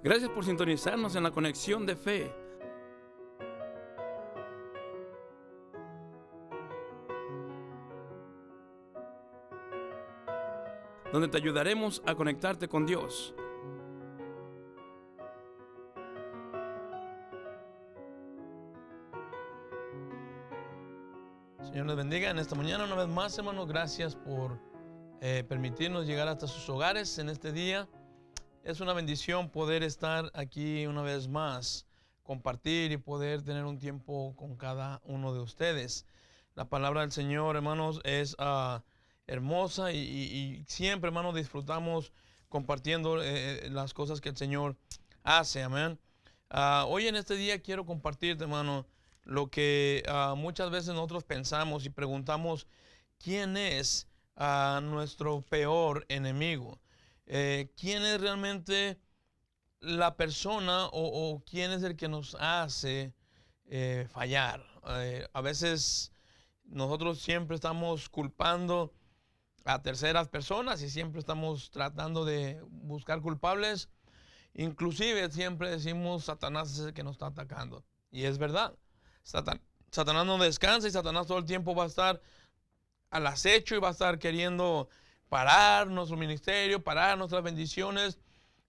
Gracias por sintonizarnos en la conexión de fe, donde te ayudaremos a conectarte con Dios. Señor les bendiga en esta mañana una vez más, hermanos. Gracias por permitirnos llegar hasta sus hogares en este día. Es una bendición poder estar aquí una vez más, compartir y poder tener un tiempo con cada uno de ustedes. La palabra del Señor, hermanos, es hermosa y siempre, hermanos, disfrutamos compartiendo las cosas que el Señor hace. Amén. Hoy en este día quiero compartirte, hermano, lo que muchas veces nosotros pensamos y preguntamos: ¿quién es nuestro peor enemigo? ¿Quién es realmente la persona o quién es el que nos hace fallar? A veces nosotros siempre estamos culpando a terceras personas y siempre estamos tratando de buscar culpables. Inclusive siempre decimos: Satanás es el que nos está atacando. Y es verdad. Satanás no descansa y Satanás todo el tiempo va a estar al acecho y va a estar queriendo parar nuestro ministerio, parar nuestras bendiciones.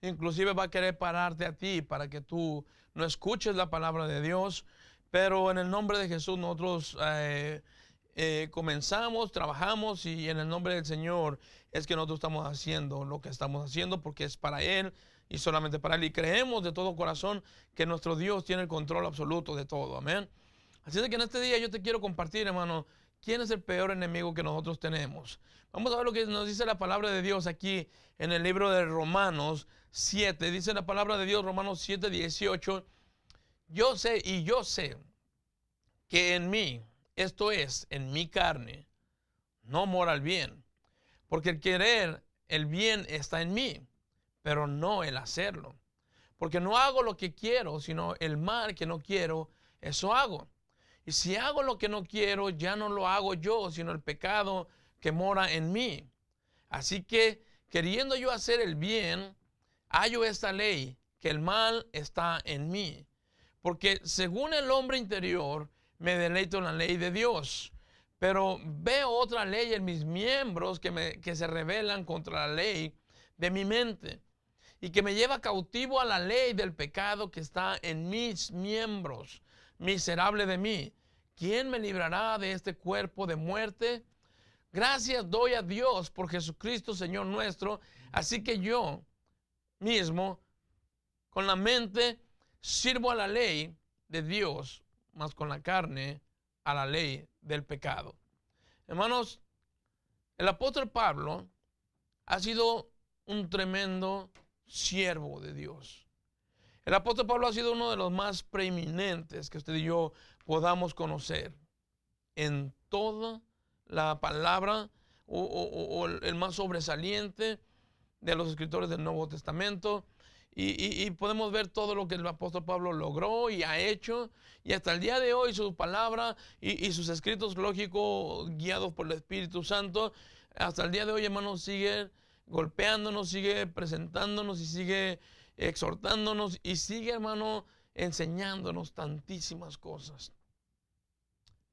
Inclusive va a querer pararte a ti para que tú no escuches la palabra de Dios. Pero en el nombre de Jesús nosotros comenzamos, trabajamos, y en el nombre del Señor es que nosotros estamos haciendo lo que estamos haciendo, porque es para Él y solamente para Él. Y creemos de todo corazón que nuestro Dios tiene el control absoluto de todo. Amén. Así es que en este día yo te quiero compartir, hermano, quién es el peor enemigo que nosotros tenemos. Vamos a ver lo que nos dice la palabra de Dios aquí en el libro de Romanos 7. Dice la palabra de Dios, Romanos 7, 18. Yo sé que en mí, esto es, en mi carne, no mora el bien. Porque el querer el bien está en mí, pero no el hacerlo. Porque no hago lo que quiero, sino el mal que no quiero, eso hago. Y si hago lo que no quiero, ya no lo hago yo, sino el pecado que mora en mí. Así que, queriendo yo hacer el bien, hallo esta ley, que el mal está en mí. Porque según el hombre interior, me deleito en la ley de Dios. Pero veo otra ley en mis miembros que se rebelan contra la ley de mi mente, y que me lleva cautivo a la ley del pecado que está en mis miembros. Miserable de mí, ¿quién me librará de este cuerpo de muerte? Gracias doy a Dios por Jesucristo, Señor nuestro. Así que yo mismo, con la mente, sirvo a la ley de Dios, mas con la carne a la ley del pecado. Hermanos, el apóstol Pablo ha sido un tremendo siervo de Dios. El apóstol Pablo ha sido uno de los más preeminentes que usted y yo podamos conocer en toda la palabra, o el más sobresaliente de los escritores del Nuevo Testamento. Y podemos ver todo lo que el apóstol Pablo logró y ha hecho, y hasta el día de hoy su palabra y sus escritos lógicos, guiados por el Espíritu Santo, hasta el día de hoy, hermanos, sigue golpeándonos, sigue presentándonos y sigue exhortándonos y sigue, hermano, enseñándonos tantísimas cosas.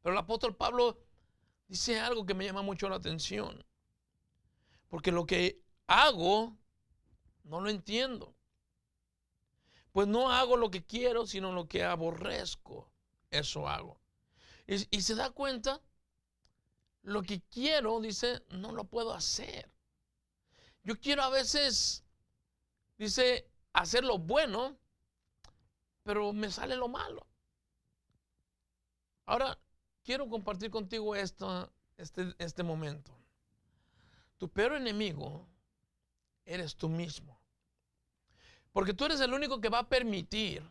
Pero el apóstol Pablo dice algo que me llama mucho la atención, porque lo que hago no lo entiendo. Pues no hago lo que quiero, sino lo que aborrezco, eso hago. Y se da cuenta, lo que quiero, dice, no lo puedo hacer. Yo quiero a veces, dice, hacer lo bueno, pero me sale lo malo. Ahora, quiero compartir contigo este momento. Tu peor enemigo eres tú mismo. Porque tú eres el único que va a permitir,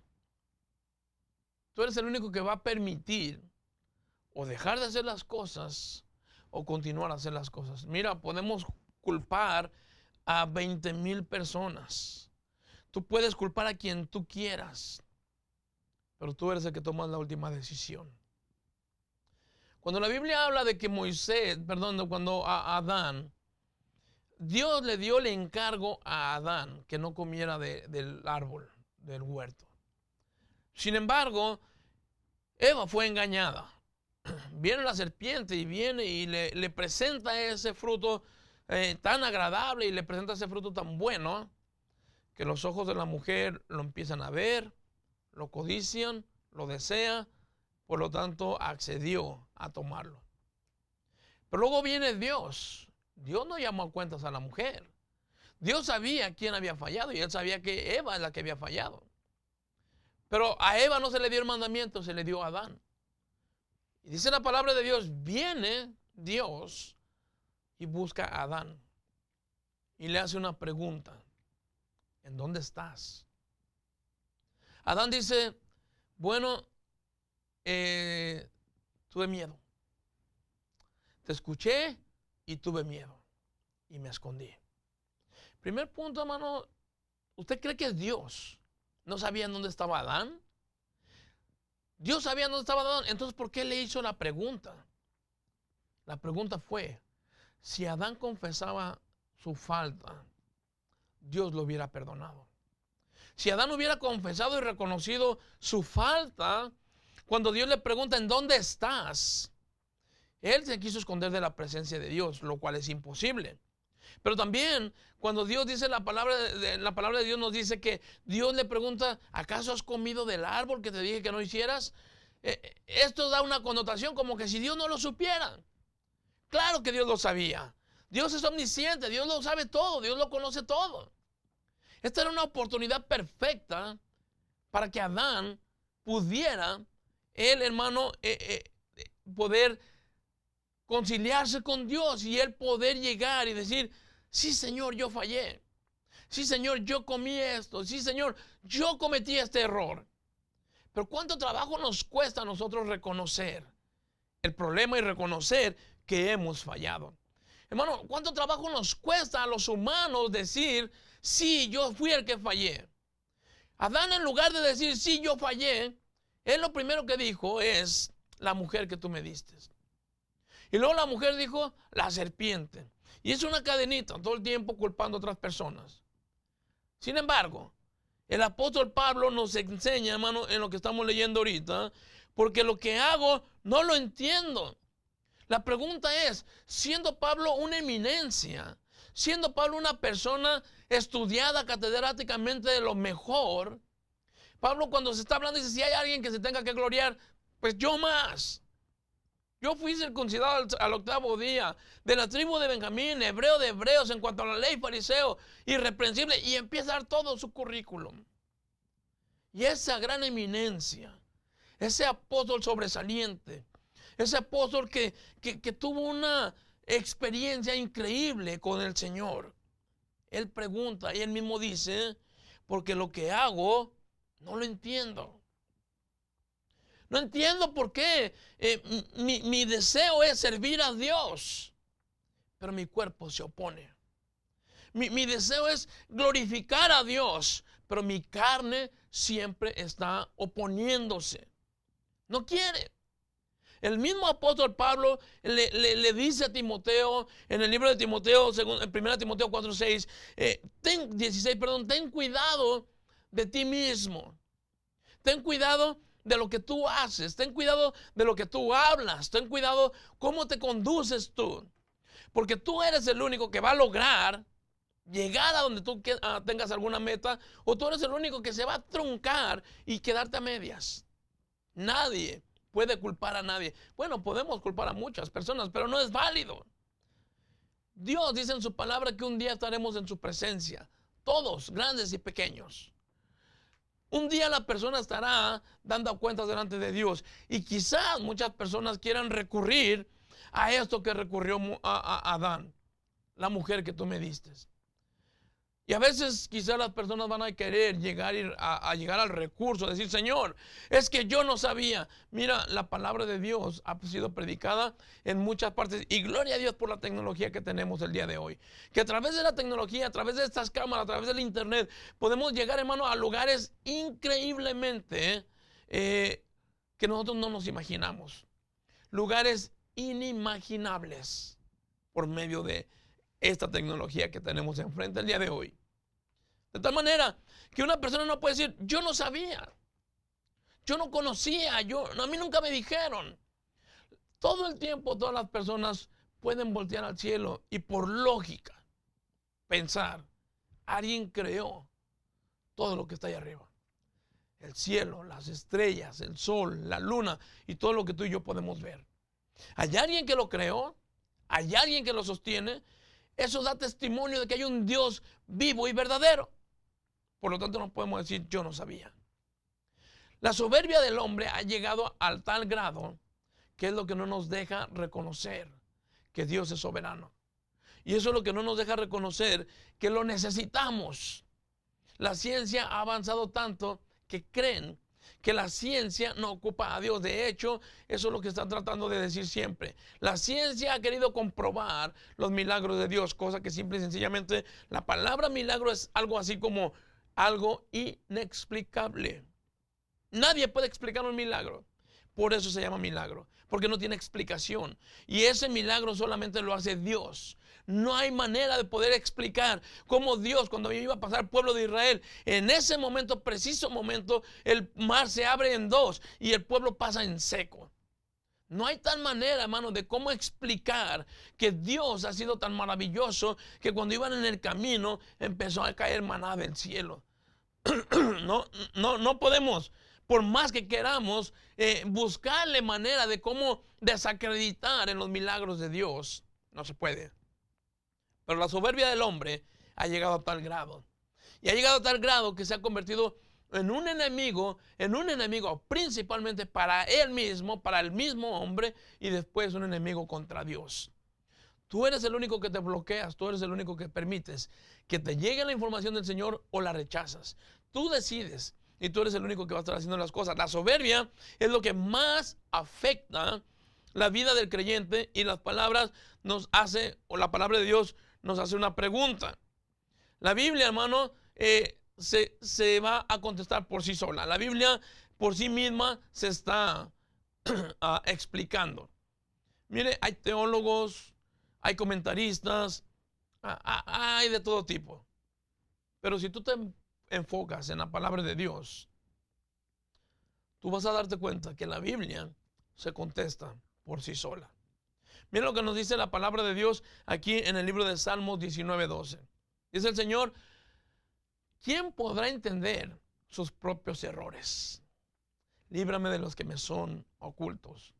o dejar de hacer las cosas o continuar a hacer las cosas. Mira, podemos culpar a 20,000 personas. Tú puedes culpar a quien tú quieras, pero tú eres el que tomas la última decisión. Cuando la Biblia habla de que cuando a Adán, Dios le dio el encargo a Adán que no comiera del árbol del huerto. Sin embargo, Eva fue engañada. Viene la serpiente y viene y le presenta ese fruto tan agradable y le presenta ese fruto tan bueno que los ojos de la mujer lo empiezan a ver, lo codician, lo desea, por lo tanto accedió a tomarlo. Pero luego viene Dios. Dios no llamó a cuentas a la mujer. Dios sabía quién había fallado y él sabía que Eva es la que había fallado. Pero a Eva no se le dio el mandamiento, se le dio a Adán. Y dice la palabra de Dios, viene Dios y busca a Adán. Y le hace una pregunta. ¿En dónde estás? Adán dice, bueno, tuve miedo. Te escuché y tuve miedo. Y me escondí. Primer punto, hermano, ¿usted cree que Dios no sabía en dónde estaba Adán? Dios sabía dónde estaba Adán. Entonces, ¿por qué le hizo la pregunta? La pregunta fue, si Adán confesaba su falta, Dios lo hubiera perdonado. Si Adán hubiera confesado y reconocido su falta, cuando Dios le pregunta, ¿en dónde estás? Él se quiso esconder de la presencia de Dios, lo cual es imposible. Pero también, cuando Dios dice la palabra de Dios nos dice que Dios le pregunta, ¿acaso has comido del árbol que te dije que no hicieras? Esto da una connotación como que si Dios no lo supiera. Claro que Dios lo sabía. Dios es omnisciente, Dios lo sabe todo, Dios lo conoce todo. Esta era una oportunidad perfecta para que Adán pudiera, él, hermano, poder conciliarse con Dios y él poder llegar y decir, sí, Señor, yo fallé. Sí, Señor, yo comí esto. Sí, Señor, yo cometí este error. Pero ¿cuánto trabajo nos cuesta a nosotros reconocer el problema y reconocer que hemos fallado? Hermano, ¿cuánto trabajo nos cuesta a los humanos decir, sí, yo fui el que fallé? Adán, en lugar de decir, sí, yo fallé, él lo primero que dijo es, la mujer que tú me diste. Y luego la mujer dijo, la serpiente. Y es una cadenita, todo el tiempo culpando a otras personas. Sin embargo, el apóstol Pablo nos enseña, hermano, en lo que estamos leyendo ahorita, porque lo que hago no lo entiendo. La pregunta es, siendo Pablo una eminencia, siendo Pablo una persona estudiada catedráticamente de lo mejor, Pablo cuando se está hablando dice, si hay alguien que se tenga que gloriar, pues yo más. Yo fui circuncidado al 8º día, de la tribu de Benjamín, hebreo de hebreos, en cuanto a la ley, fariseo, irreprensible, y empieza a dar todo su currículum. Y esa gran eminencia, ese apóstol sobresaliente, ese apóstol que tuvo una experiencia increíble con el Señor, él pregunta y él mismo dice, porque lo que hago no lo entiendo. No entiendo por qué mi deseo es servir a Dios, pero mi cuerpo se opone. Mi deseo es glorificar a Dios, pero mi carne siempre está oponiéndose. No quiere. El mismo apóstol Pablo le dice a Timoteo, en el libro de Timoteo, en 1 Timoteo 4:16, 16, ten cuidado de ti mismo. Ten cuidado de lo que tú haces, ten cuidado de lo que tú hablas, ten cuidado cómo te conduces tú, porque tú eres el único que va a lograr llegar a donde tú tengas alguna meta, o tú eres el único que se va a truncar y quedarte a medias. Nadie puede culpar a nadie. Bueno, podemos culpar a muchas personas, pero no es válido. Dios dice en su palabra que un día estaremos en su presencia, todos, grandes y pequeños. Un día la persona estará dando cuentas delante de Dios y quizás muchas personas quieran recurrir a esto que recurrió a Adán, la mujer que tú me diste. Y a veces quizás las personas van a querer llegar al recurso, decir, Señor, es que yo no sabía. Mira, la palabra de Dios ha sido predicada en muchas partes y gloria a Dios por la tecnología que tenemos el día de hoy. Que a través de la tecnología, a través de estas cámaras, a través del internet, podemos llegar, hermano, a lugares increíblemente que nosotros no nos imaginamos. Lugares inimaginables por medio de esta tecnología que tenemos enfrente el día de hoy. De tal manera que una persona no puede decir, yo no sabía, yo no conocía, a mí nunca me dijeron. Todo el tiempo todas las personas pueden voltear al cielo y por lógica pensar, alguien creó todo lo que está ahí arriba. El cielo, las estrellas, el sol, la luna y todo lo que tú y yo podemos ver. Hay alguien que lo creó, hay alguien que lo sostiene. Eso da testimonio de que hay un Dios vivo y verdadero. Por lo tanto no podemos decir yo no sabía. La soberbia del hombre ha llegado al tal grado que es lo que no nos deja reconocer que Dios es soberano. Y eso es lo que no nos deja reconocer que lo necesitamos. La ciencia ha avanzado tanto que creen que la ciencia no ocupa a Dios. De hecho, eso es lo que están tratando de decir siempre. La ciencia ha querido comprobar los milagros de Dios, cosa que simple y sencillamente la palabra milagro es algo así como algo inexplicable. Nadie puede explicar un milagro. Por eso se llama milagro, porque no tiene explicación. Y ese milagro solamente lo hace Dios. No hay manera de poder explicar cómo Dios, cuando iba a pasar el pueblo de Israel, en ese momento, preciso momento, el mar se abre en dos y el pueblo pasa en seco. No hay tal manera, hermano, de cómo explicar que Dios ha sido tan maravilloso que cuando iban en el camino empezó a caer maná del cielo. No podemos, por más que queramos, buscarle manera de cómo desacreditar en los milagros de Dios. No se puede. Pero la soberbia del hombre ha llegado a tal grado. Y ha llegado a tal grado que se ha convertido en un enemigo principalmente para él mismo, para el mismo hombre, y después un enemigo contra Dios. Tú eres el único que te bloqueas, tú eres el único que permites que te llegue la información del Señor o la rechazas. Tú decides y tú eres el único que va a estar haciendo las cosas. La soberbia es lo que más afecta la vida del creyente, y las palabras nos hace, o la palabra de Dios nos hace una pregunta. La Biblia, hermano, se va a contestar por sí sola. La Biblia por sí misma se está explicando. Mire, hay teólogos, hay comentaristas, hay de todo tipo. Pero si tú te enfocas en la palabra de Dios, tú vas a darte cuenta que la Biblia se contesta por sí sola. Mira lo que nos dice la palabra de Dios aquí en el libro de Salmos 19:12. Dice el Señor, ¿quién podrá entender sus propios errores? Líbrame de los que me son ocultos.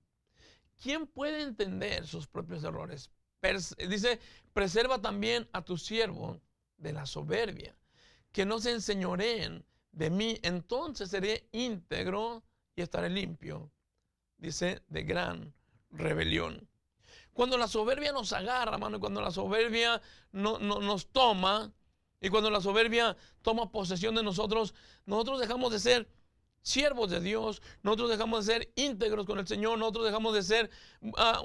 ¿Quién puede entender sus propios errores? Dice, preserva también a tu siervo de la soberbia, que no se enseñoreen de mí, entonces seré íntegro y estaré limpio, dice, de gran rebelión. Cuando la soberbia nos agarra, hermano, y cuando la soberbia nos toma, y cuando la soberbia toma posesión de nosotros, nosotros dejamos de ser siervos de Dios, nosotros dejamos de ser íntegros con el Señor, nosotros dejamos de ser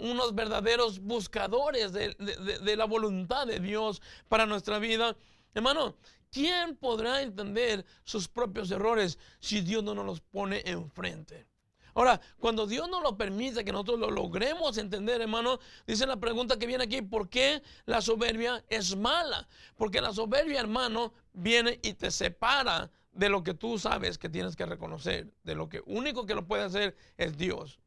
unos verdaderos buscadores de la voluntad de Dios para nuestra vida. Hermano, ¿quién podrá entender sus propios errores si Dios no nos los pone enfrente? Ahora, cuando Dios nos lo permite, que nosotros lo logremos entender, hermano, dice la pregunta que viene aquí, ¿por qué la soberbia es mala? Porque la soberbia, hermano, viene y te separa de lo que tú sabes que tienes que reconocer, de lo que único que lo puede hacer es Dios.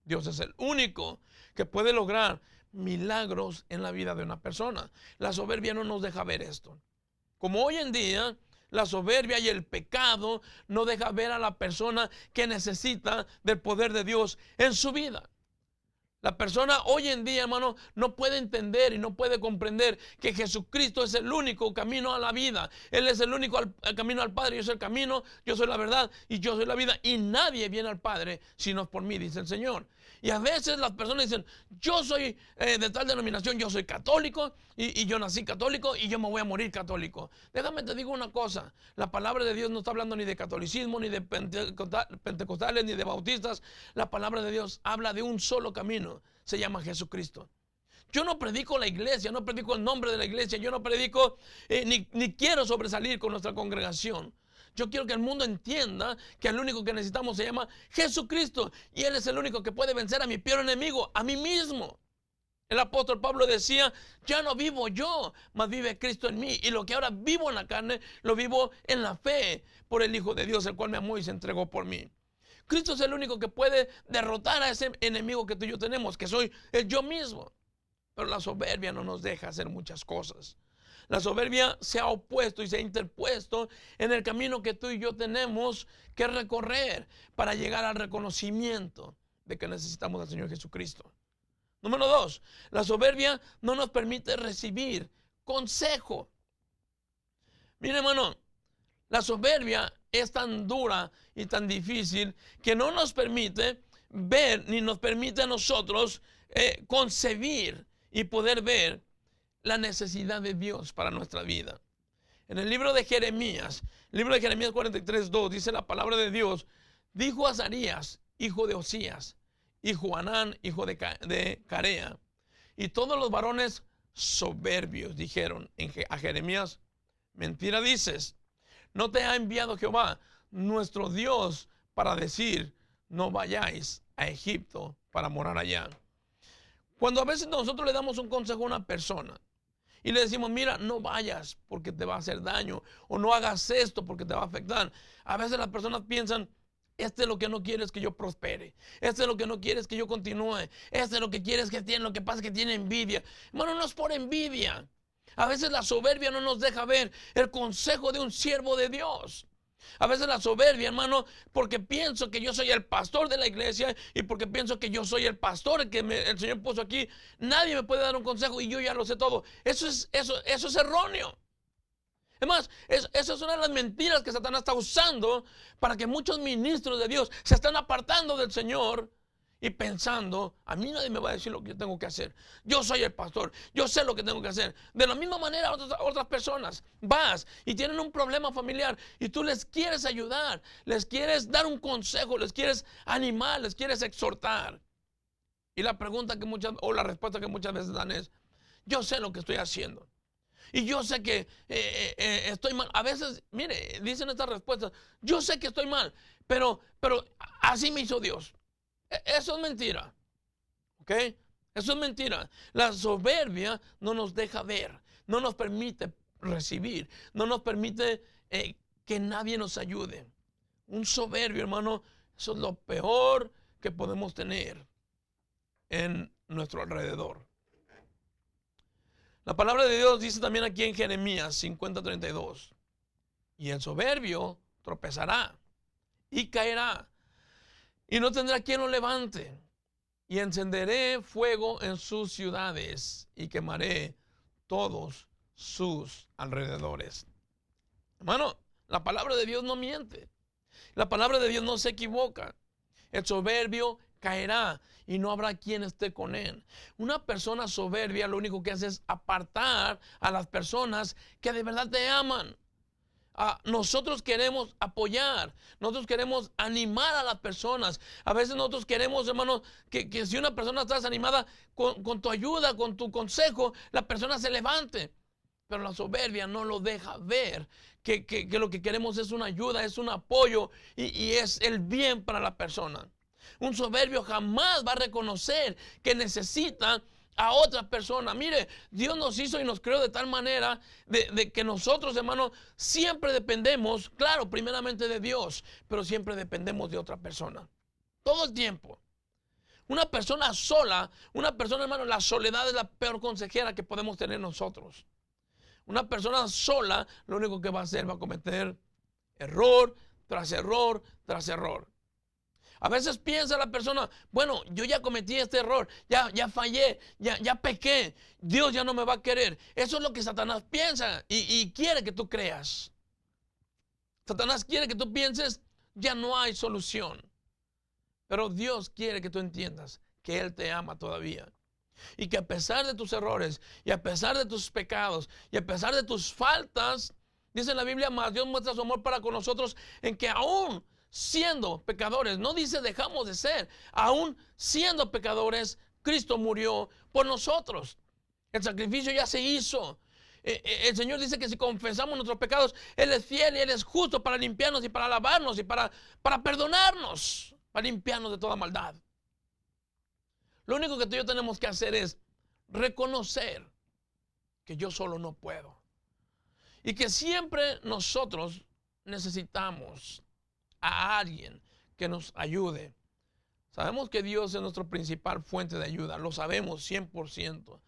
Dios es el único que puede lograr milagros en la vida de una persona. La soberbia no nos deja ver esto. Como hoy en día, la soberbia y el pecado no deja ver a la persona que necesita del poder de Dios en su vida. La persona hoy en día, hermano, no puede entender y no puede comprender que Jesucristo es el único camino a la vida. Él es el único camino al Padre. Yo soy el camino, yo soy la verdad y yo soy la vida. Y nadie viene al Padre si no es por mí, dice el Señor. Y a veces las personas dicen, yo soy de tal denominación, yo soy católico y yo nací católico y yo me voy a morir católico. Déjame te digo una cosa, la palabra de Dios no está hablando ni de catolicismo, ni de pentecostales, ni de bautistas. La palabra de Dios habla de un solo camino, se llama Jesucristo. Yo no predico la iglesia, no predico el nombre de la iglesia, yo no predico, ni quiero sobresalir con nuestra congregación. Yo quiero que el mundo entienda que el único que necesitamos se llama Jesucristo. Y Él es el único que puede vencer a mi peor enemigo, a mí mismo. El apóstol Pablo decía, ya no vivo yo, mas vive Cristo en mí. Y lo que ahora vivo en la carne, lo vivo en la fe por el Hijo de Dios, el cual me amó y se entregó por mí. Cristo es el único que puede derrotar a ese enemigo que tú y yo tenemos, que soy el yo mismo. Pero la soberbia no nos deja hacer muchas cosas. La soberbia se ha opuesto y se ha interpuesto en el camino que tú y yo tenemos que recorrer para llegar al reconocimiento de que necesitamos al Señor Jesucristo. Número 2, la soberbia no nos permite recibir consejo. Mire, hermano, la soberbia es tan dura y tan difícil que no nos permite ver ni nos permite a nosotros concebir y poder ver la necesidad de Dios para nuestra vida. En el libro de Jeremías 43:2 dice la palabra de Dios, dijo Azarías, hijo de Osías, y Joanán, hijo de Carea, y todos los varones soberbios dijeron a Jeremías, mentira dices, no te ha enviado Jehová, nuestro Dios, para decir, no vayáis a Egipto para morar allá. Cuando a veces nosotros le damos un consejo a una persona y le decimos, mira, no vayas porque te va a hacer daño, o no hagas esto porque te va a afectar, a veces las personas piensan, este es lo que no quiere es que yo prospere. Este es lo que no quiere es que yo continúe. Este es lo que quiere es que tiene, lo que pasa es que tiene envidia. Hermano, no es por envidia. A veces la soberbia no nos deja ver el consejo de un siervo de Dios. A veces la soberbia, hermano, porque pienso que yo soy el pastor de la iglesia y porque pienso que yo soy el pastor que el Señor puso aquí, nadie me puede dar un consejo y yo ya lo sé todo. Eso es erróneo. Además, esa es una de las mentiras que Satanás está usando para que muchos ministros de Dios se están apartando del Señor y pensando, a mí nadie me va a decir lo que yo tengo que hacer. Yo soy el pastor, yo sé lo que tengo que hacer. De la misma manera otras personas, vas y tienen un problema familiar y tú les quieres ayudar, les quieres dar un consejo, les quieres animar, les quieres exhortar. Y la respuesta que muchas veces dan es, yo sé lo que estoy haciendo. Y yo sé que estoy mal. A veces, mire, dicen estas respuestas, yo sé que estoy mal, pero así me hizo Dios. Eso es mentira. ¿Ok? Eso es mentira. La soberbia no nos deja ver, no nos permite recibir, no nos permite que nadie nos ayude. Un soberbio, hermano, eso es lo peor que podemos tener en nuestro alrededor. La palabra de Dios dice también aquí en Jeremías 50:32, y el soberbio tropezará y caerá y no tendrá quien lo levante, y encenderé fuego en sus ciudades y quemaré todos sus alrededores. Hermano, la palabra de Dios no miente, la palabra de Dios no se equivoca. El soberbio caerá y no habrá quien esté con él. Una persona soberbia lo único que hace es apartar a las personas que de verdad te aman. Nosotros queremos apoyar, nosotros queremos animar a las personas. A veces nosotros queremos, hermanos, que si una persona está desanimada, con tu ayuda, con tu consejo, la persona se levante. Pero la soberbia no lo deja ver, que lo que queremos es una ayuda, es un apoyo y es el bien para la persona. Un soberbio jamás va a reconocer que necesita a otra persona. Mire, Dios nos hizo y nos creó de tal manera de que nosotros, hermanos, siempre dependemos, claro, primeramente de Dios, pero siempre dependemos de otra persona. Todo el tiempo. Una persona sola, hermano, la soledad es la peor consejera que podemos tener nosotros. Una persona sola, lo único que va a hacer va a cometer error tras error tras error. A veces piensa la persona, bueno, yo ya cometí este error, ya fallé, ya pequé, Dios ya no me va a querer. Eso es lo que Satanás piensa y quiere que tú creas. Satanás quiere que tú pienses, ya no hay solución. Pero Dios quiere que tú entiendas que Él te ama todavía. Y que a pesar de tus errores, y a pesar de tus pecados, y a pesar de tus faltas, dice la Biblia, más Dios muestra su amor para con nosotros en que aún siendo pecadores, no dice dejamos de ser, aún siendo pecadores, Cristo murió por nosotros. El sacrificio ya se hizo. El Señor dice que si confesamos nuestros pecados, Él es fiel y Él es justo para limpiarnos y para lavarnos y para perdonarnos, para limpiarnos de toda maldad. Lo único que tú y yo tenemos que hacer es reconocer que yo solo no puedo. Y que siempre nosotros necesitamos a alguien que nos ayude. Sabemos que Dios es nuestra principal fuente de ayuda, lo sabemos 100%.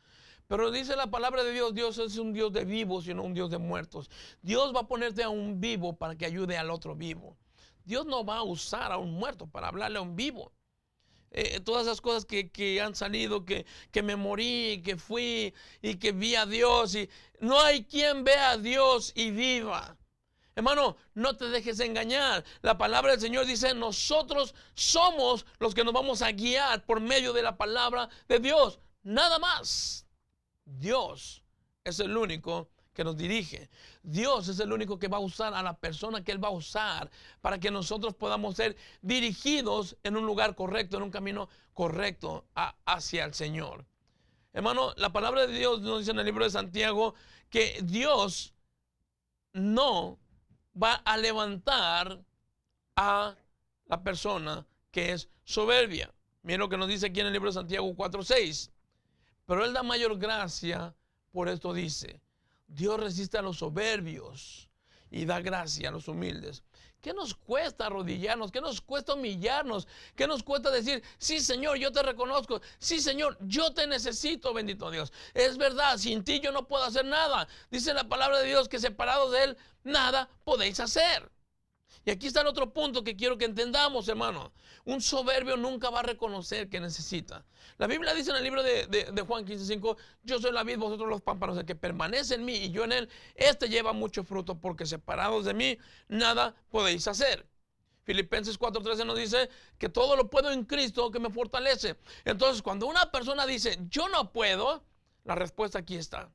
Pero dice la palabra de Dios, Dios es un Dios de vivos y no un Dios de muertos. Dios va a ponerte a un vivo para que ayude al otro vivo. Dios no va a usar a un muerto para hablarle a un vivo. Todas esas cosas que han salido, que me morí, que fui y que vi a Dios. Y no hay quien vea a Dios y viva. Hermano, no te dejes engañar. La palabra del Señor dice, nosotros somos los que nos vamos a guiar por medio de la palabra de Dios. Nada más. Dios es el único que nos dirige. Dios es el único que va a usar a la persona que Él va a usar para que nosotros podamos ser dirigidos en un lugar correcto, en un camino correcto hacia el Señor. Hermano, la palabra de Dios nos dice en el libro de Santiago que Dios no va a levantar a la persona que es soberbia. Miren lo que nos dice aquí en el libro de Santiago 4:6. Pero Él da mayor gracia, por esto dice, Dios resiste a los soberbios y da gracia a los humildes. ¿Qué nos cuesta arrodillarnos? ¿Qué nos cuesta humillarnos? ¿Qué nos cuesta decir, sí, Señor, yo te reconozco? Sí, Señor, yo te necesito, bendito Dios. Es verdad, sin ti yo no puedo hacer nada. Dice la palabra de Dios que separados de Él, nada podéis hacer. Y aquí está el otro punto que quiero que entendamos, hermano. Un soberbio nunca va a reconocer que necesita. La Biblia dice en el libro de Juan 15:5, yo soy la vid, vosotros los pámpanos, el que permanece en mí y yo en él, este lleva mucho fruto, porque separados de mí, nada podéis hacer. Filipenses 4:13 nos dice que todo lo puedo en Cristo que me fortalece. Entonces, cuando una persona dice, yo no puedo, la respuesta aquí está.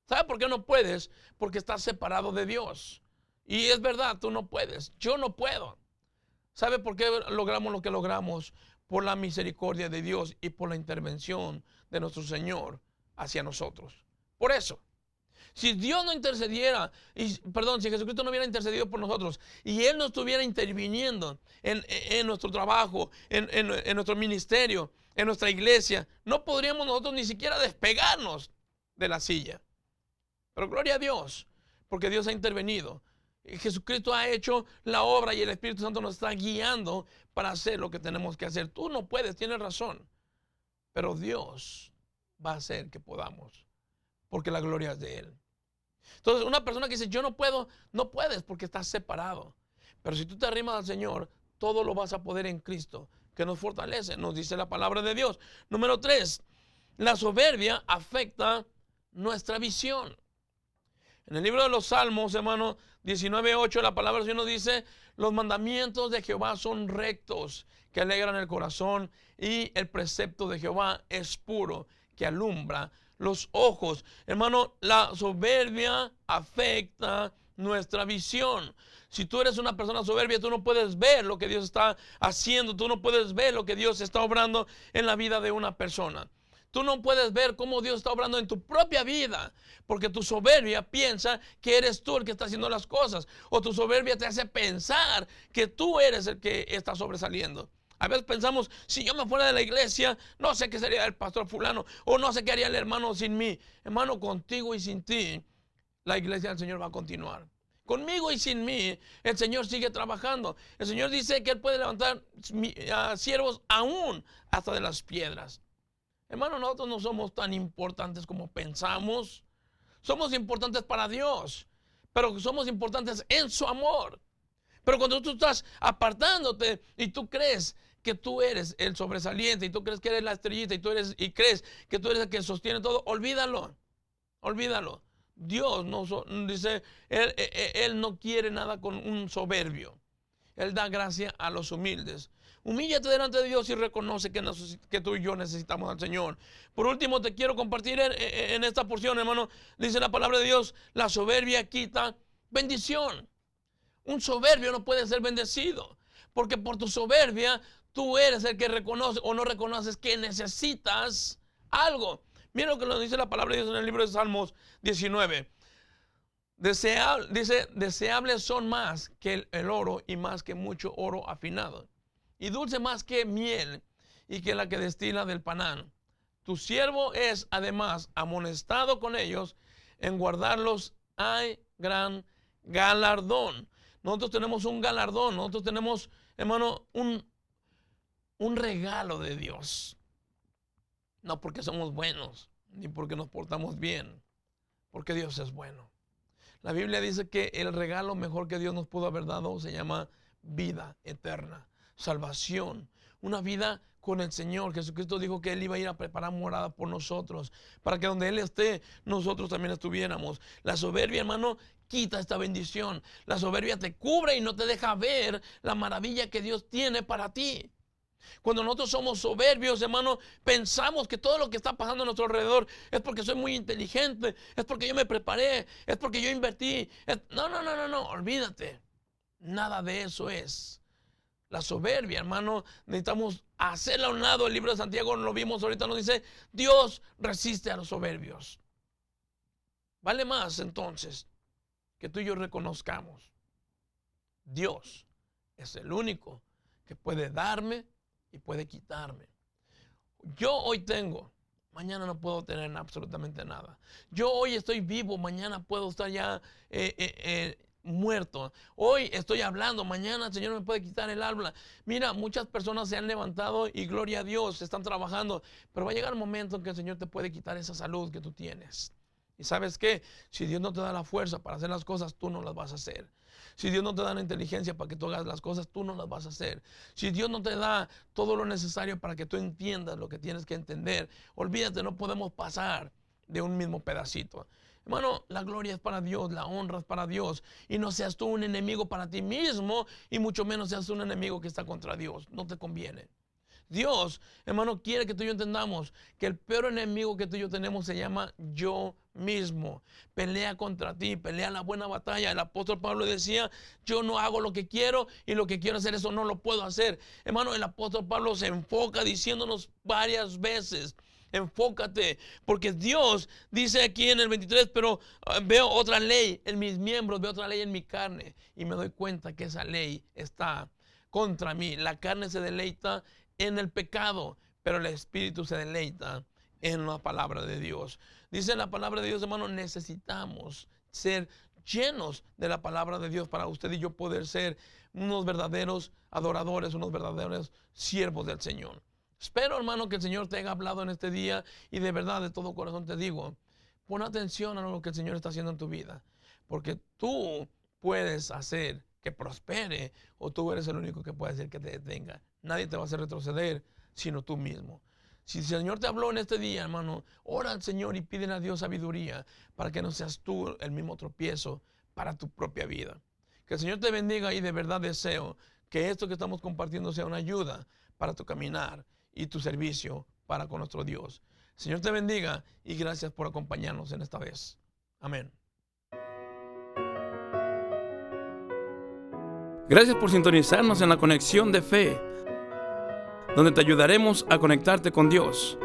¿Sabe por qué no puedes? Porque estás separado de Dios. Y es verdad, tú no puedes, yo no puedo. ¿Sabe por qué logramos lo que logramos? Por la misericordia de Dios y por la intervención de nuestro Señor hacia nosotros. Por eso, si Dios no intercediera, si Jesucristo no hubiera intercedido por nosotros y Él no estuviera interviniendo en nuestro trabajo, en nuestro ministerio, en nuestra iglesia, no podríamos nosotros ni siquiera despegarnos de la silla. Pero gloria a Dios, porque Dios ha intervenido. Jesucristo ha hecho la obra y el Espíritu Santo nos está guiando para hacer lo que tenemos que hacer. Tú no puedes, tienes razón, pero Dios va a hacer que podamos, porque la gloria es de Él. Entonces, una persona que dice, yo no puedo, no puedes porque estás separado. Pero si tú te arrimas al Señor, todo lo vas a poder en Cristo, que nos fortalece, nos dice la palabra de Dios. Número 3, la soberbia afecta nuestra visión. En el libro de los Salmos, hermano, 19:8, la palabra del Señor nos dice, los mandamientos de Jehová son rectos, que alegran el corazón, y el precepto de Jehová es puro, que alumbra los ojos. Hermano, la soberbia afecta nuestra visión. Si tú eres una persona soberbia, tú no puedes ver lo que Dios está haciendo, tú no puedes ver lo que Dios está obrando en la vida de una persona. Tú no puedes ver cómo Dios está obrando en tu propia vida, porque tu soberbia piensa que eres tú el que está haciendo las cosas, o tu soberbia te hace pensar que tú eres el que está sobresaliendo. A veces pensamos, si yo me fuera de la iglesia, no sé qué sería el pastor fulano, o no sé qué haría el hermano sin mí. Hermano, contigo y sin ti, la iglesia del Señor va a continuar. Conmigo y sin mí, el Señor sigue trabajando. El Señor dice que Él puede levantar siervos aún hasta de las piedras. Hermano, nosotros no somos tan importantes como pensamos. Somos importantes para Dios, pero somos importantes en su amor. Pero cuando tú estás apartándote y tú crees que tú eres el sobresaliente y tú crees que eres la estrellita y crees que tú eres el que sostiene todo, olvídalo. Olvídalo. Dios no dice, él no quiere nada con un soberbio. Él da gracia a los humildes. Humíllate delante de Dios y reconoce que tú y yo necesitamos al Señor. Por último, te quiero compartir en esta porción, hermano. Dice la palabra de Dios, la soberbia quita bendición. Un soberbio no puede ser bendecido, porque por tu soberbia tú eres el que reconoce o no reconoces que necesitas algo. Mira lo que nos dice la palabra de Dios en el libro de Salmos 19. Dice, deseables son más que el oro y más que mucho oro afinado, y dulce más que miel y que la que destila del panal. Tu siervo es además amonestado con ellos, en guardarlos hay gran galardón. Nosotros tenemos un galardón, nosotros tenemos, hermano, un regalo de Dios. No porque somos buenos, ni porque nos portamos bien, porque Dios es bueno. La Biblia dice que el regalo mejor que Dios nos pudo haber dado se llama vida eterna, salvación, una vida con el Señor. Jesucristo dijo que Él iba a ir a preparar morada por nosotros, para que donde Él esté, nosotros también estuviéramos. La soberbia, hermano, quita esta bendición. La soberbia te cubre y no te deja ver la maravilla que Dios tiene para ti. Cuando nosotros somos soberbios, hermano, pensamos que todo lo que está pasando a nuestro alrededor es porque soy muy inteligente, es porque yo me preparé, es porque yo invertí. No, olvídate. Nada de eso es. La soberbia, hermano, necesitamos hacerla a un lado. El libro de Santiago, lo vimos ahorita, nos dice, Dios resiste a los soberbios. Vale más entonces que tú y yo reconozcamos, Dios es el único que puede darme y puede quitarme. Yo hoy tengo, mañana no puedo tener absolutamente nada. Yo hoy estoy vivo, mañana puedo estar ya muerto. Hoy estoy hablando, mañana el Señor me puede quitar el habla. Mira, muchas personas se han levantado y gloria a Dios, están trabajando, pero va a llegar un momento en que el Señor te puede quitar esa salud que tú tienes. Y ¿sabes qué? Si Dios no te da la fuerza para hacer las cosas, tú no las vas a hacer. Si Dios no te da la inteligencia para que tú hagas las cosas, tú no las vas a hacer. Si Dios no te da todo lo necesario para que tú entiendas lo que tienes que entender, olvídate, no podemos pasar de un mismo pedacito. Hermano, la gloria es para Dios, la honra es para Dios. Y no seas tú un enemigo para ti mismo, y mucho menos seas un enemigo que está contra Dios. No te conviene. Dios, hermano, quiere que tú y yo entendamos que el peor enemigo que tú y yo tenemos se llama yo mismo. Pelea contra ti, pelea la buena batalla. El apóstol Pablo decía, yo no hago lo que quiero y lo que quiero hacer, eso no lo puedo hacer. Hermano, el apóstol Pablo se enfoca diciéndonos varias veces, enfócate, porque Dios dice aquí en el 23, pero veo otra ley en mis miembros, veo otra ley en mi carne y me doy cuenta que esa ley está contra mí. La carne se deleita en el pecado, pero el Espíritu se deleita en la palabra de Dios. Dice la palabra de Dios, hermano, necesitamos ser llenos de la palabra de Dios para usted y yo poder ser unos verdaderos adoradores, unos verdaderos siervos del Señor. Espero, hermano, que el Señor te haya hablado en este día y de verdad, de todo corazón te digo, pon atención a lo que el Señor está haciendo en tu vida, porque tú puedes hacer que prospere o tú eres el único que puede hacer que te detenga. Nadie te va a hacer retroceder sino tú mismo. Si el Señor te habló en este día, hermano, ora al Señor y pídele a Dios sabiduría para que no seas tú el mismo tropiezo para tu propia vida. Que el Señor te bendiga y de verdad deseo que esto que estamos compartiendo sea una ayuda para tu caminar y tu servicio para con nuestro Dios. El Señor te bendiga y gracias por acompañarnos en esta vez. Amén. Gracias por sintonizarnos en la conexión de fe, donde te ayudaremos a conectarte con Dios